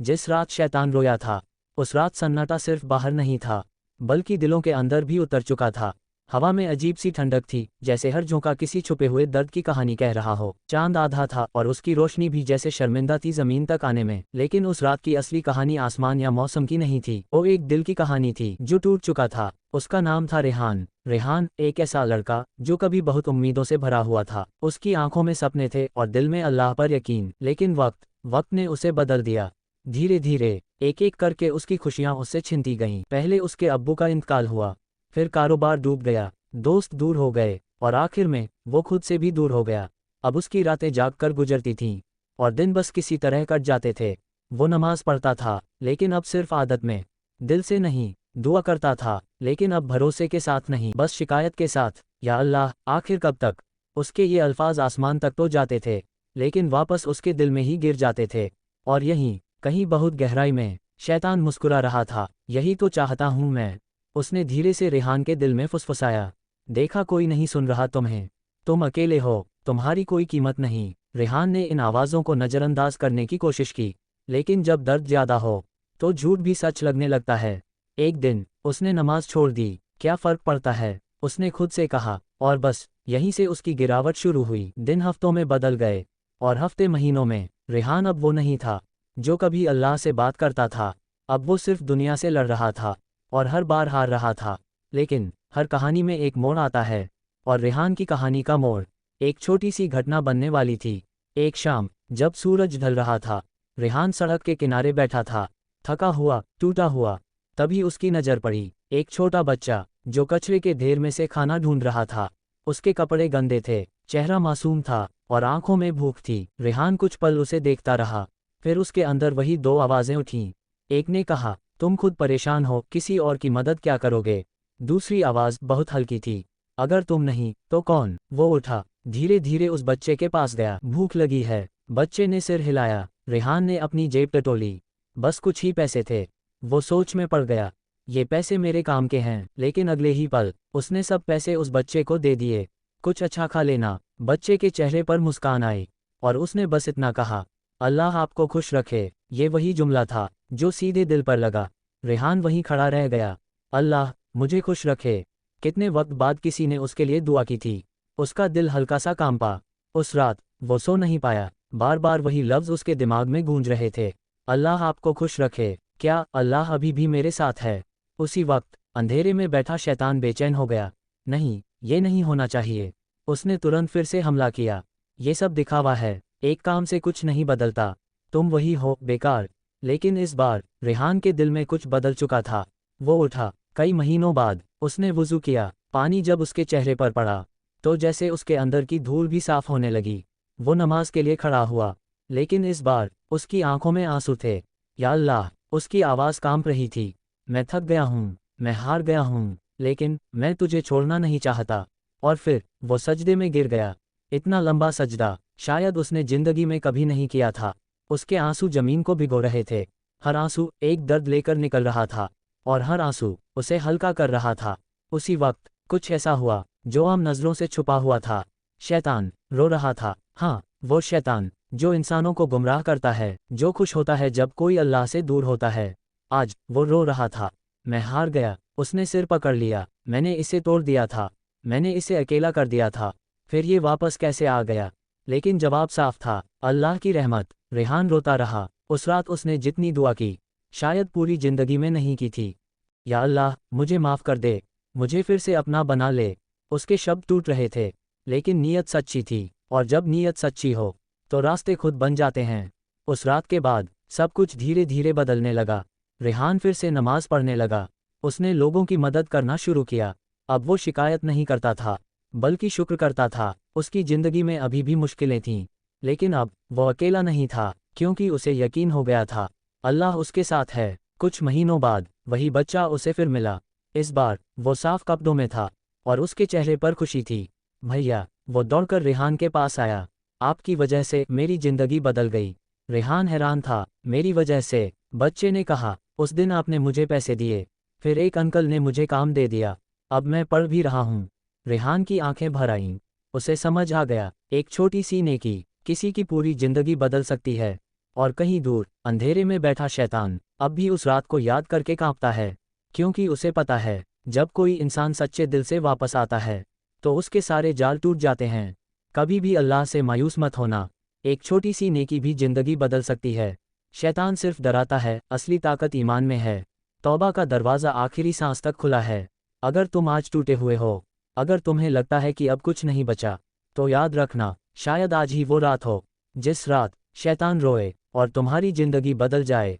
जिस रात शैतान रोया था, उस रात सन्नाटा सिर्फ बाहर नहीं था, बल्कि दिलों के अंदर भी उतर चुका था। हवा में अजीब सी ठंडक थी, जैसे हर झोंका किसी छुपे हुए दर्द की कहानी कह रहा हो। चांद आधा था और उसकी रोशनी भी जैसे शर्मिंदा थी जमीन तक आने में। लेकिन उस रात की असली कहानी आसमान या मौसम की नहीं थी, वो एक दिल की कहानी थी जो टूट चुका था। उसका नाम था रेहान। रेहान एक ऐसा लड़का जो कभी बहुत उम्मीदों से भरा हुआ था। उसकी आंखों में सपने थे और दिल में अल्लाह पर यकीन। लेकिन वक्त ने उसे बदल दिया। धीरे धीरे एक एक करके उसकी खुशियां उससे छिनती गईं। पहले उसके अब्बू का इंतकाल हुआ, फिर कारोबार डूब गया, दोस्त दूर हो गए और आखिर में वो खुद से भी दूर हो गया। अब उसकी रातें जाग कर गुजरती थीं और दिन बस किसी तरह कट जाते थे। वो नमाज पढ़ता था, लेकिन अब सिर्फ आदत में, दिल से नहीं। दुआ करता था, लेकिन अब भरोसे के साथ नहीं, बस शिकायत के साथ, या अल्लाह आखिर कब तक। उसके ये अल्फाज आसमान तक तो जाते थे, लेकिन वापस उसके दिल में ही गिर जाते थे। और यहीं कहीं बहुत गहराई में शैतान मुस्कुरा रहा था। यही तो चाहता हूं मैं, उसने धीरे से रेहान के दिल में फुसफुसाया। देखा, कोई नहीं सुन रहा तुम्हें, तुम अकेले हो, तुम्हारी कोई कीमत नहीं। रेहान ने इन आवाज़ों को नज़रअंदाज करने की कोशिश की, लेकिन जब दर्द ज़्यादा हो तो झूठ भी सच लगने लगता है। एक दिन उसने नमाज छोड़ दी। क्या फ़र्क पड़ता है, उसने खुद से कहा, और बस यहीं से उसकी गिरावट शुरू हुई। दिन हफ्तों में बदल गए और हफ्ते महीनों में। रेहान अब वो नहीं था जो कभी अल्लाह से बात करता था। अब वो सिर्फ दुनिया से लड़ रहा था और हर बार हार रहा था। लेकिन हर कहानी में एक मोड़ आता है, और रेहान की कहानी का मोड़ एक छोटी सी घटना बनने वाली थी। एक शाम जब सूरज ढल रहा था, रेहान सड़क के किनारे बैठा था, थका हुआ, टूटा हुआ। तभी उसकी नज़र पड़ी एक छोटा बच्चा जो कचरे के ढेर में से खाना ढूंढ रहा था। उसके कपड़े गंदे थे, चेहरा मासूम था और आंखों में भूख थी। रेहान कुछ पल उसे देखता रहा, फिर उसके अंदर वही दो आवाज़ें उठीं। एक ने कहा, तुम खुद परेशान हो, किसी और की मदद क्या करोगे। दूसरी आवाज़ बहुत हल्की थी, अगर तुम नहीं तो कौन। वो उठा, धीरे धीरे उस बच्चे के पास गया। भूख लगी है, बच्चे ने सिर हिलाया। रेहान ने अपनी जेब टटोली, बस कुछ ही पैसे थे। वो सोच में पड़ गया, ये पैसे मेरे काम के हैं। लेकिन अगले ही पल उसने सब पैसे उस बच्चे को दे दिए। कुछ अच्छा खा लेना। बच्चे के चेहरे पर मुस्कान आई और उसने बस इतना कहा, अल्लाह आपको खुश रखे। ये वही जुमला था जो सीधे दिल पर लगा। रेहान वहीं खड़ा रह गया। अल्लाह मुझे खुश रखे। कितने वक्त बाद किसी ने उसके लिए दुआ की थी। उसका दिल हल्का सा कांपा। उस रात वो सो नहीं पाया, बार बार वही लफ्ज़ उसके दिमाग में गूंज रहे थे, अल्लाह आपको खुश रखे। क्या अल्लाह अभी भी मेरे साथ है। उसी वक्त अंधेरे में बैठा शैतान बेचैन हो गया। नहीं, ये नहीं होना चाहिए। उसने तुरंत फिर से हमला किया। ये सब दिखावा है, एक काम से कुछ नहीं बदलता, तुम वही हो, बेकार। लेकिन इस बार रेहान के दिल में कुछ बदल चुका था। वो उठा, कई महीनों बाद उसने वुज़ू किया। पानी जब उसके चेहरे पर पड़ा तो जैसे उसके अंदर की धूल भी साफ होने लगी। वो नमाज के लिए खड़ा हुआ, लेकिन इस बार उसकी आंखों में आंसू थे। या अल्लाह, उसकी आवाज़ कांप रही थी, मैं थक गया हूँ, मैं हार गया हूँ, लेकिन मैं तुझे छोड़ना नहीं चाहता। और फिर वो सजदे में गिर गया। इतना लंबा सजदा शायद उसने जिंदगी में कभी नहीं किया था। उसके आंसू जमीन को भिगो रहे थे। हर आंसू एक दर्द लेकर निकल रहा था, और हर आंसू उसे हल्का कर रहा था। उसी वक्त कुछ ऐसा हुआ जो आम नज़रों से छुपा हुआ था। शैतान रो रहा था। हाँ, वो शैतान जो इंसानों को गुमराह करता है, जो खुश होता है जब कोई अल्लाह से दूर होता है। आज वो रो रहा था, मैं हार गया। उसने सिर पकड़ लिया, मैंने इसे तोड़ दिया था, मैंने इसे अकेला कर दिया था, फिर ये वापस कैसे आ गया। लेकिन जवाब साफ था, अल्लाह की रहमत। रेहान रोता रहा। उस रात उसने जितनी दुआ की, शायद पूरी जिंदगी में नहीं की थी। या अल्लाह, मुझे माफ़ कर दे, मुझे फिर से अपना बना ले। उसके शब्द टूट रहे थे, लेकिन नीयत सच्ची थी, और जब नीयत सच्ची हो तो रास्ते खुद बन जाते हैं। उस रात के बाद सब कुछ धीरे धीरे बदलने लगा। रेहान फिर से नमाज पढ़ने लगा। उसने लोगों की मदद करना शुरू किया। अब वो शिकायत नहीं करता था, बल्कि शुक्र करता था। उसकी ज़िंदगी में अभी भी मुश्किलें थीं, लेकिन अब वो अकेला नहीं था, क्योंकि उसे यकीन हो गया था, अल्लाह उसके साथ है। कुछ महीनों बाद वही बच्चा उसे फिर मिला। इस बार वो साफ कपड़ों में था और उसके चेहरे पर खुशी थी। भैया, वो दौड़कर रेहान के पास आया, आपकी वजह से मेरी ज़िंदगी बदल गई। रेहान हैरान था, मेरी वजह से? बच्चे ने कहा, उस दिन आपने मुझे पैसे दिए, फिर एक अंकल ने मुझे काम दे दिया, अब मैं पढ़ भी रहा हूँ। रेहान की आंखें भर आईं। उसे समझ आ गया, एक छोटी सी नेकी किसी की पूरी जिंदगी बदल सकती है। और कहीं दूर अंधेरे में बैठा शैतान अब भी उस रात को याद करके कांपता है, क्योंकि उसे पता है जब कोई इंसान सच्चे दिल से वापस आता है तो उसके सारे जाल टूट जाते हैं। कभी भी अल्लाह से मायूस मत होना, एक छोटी सी नेकी भी जिंदगी बदल सकती है। शैतान सिर्फ डराता है, असली ताकत ईमान में है। तौबा का दरवाज़ा आखिरी सांस तक खुला है। अगर तुम आज टूटे हुए हो, अगर तुम्हें लगता है कि अब कुछ नहीं बचा, तो याद रखना, शायद आज ही वो रात हो जिस रात शैतान रोए और तुम्हारी जिंदगी बदल जाए।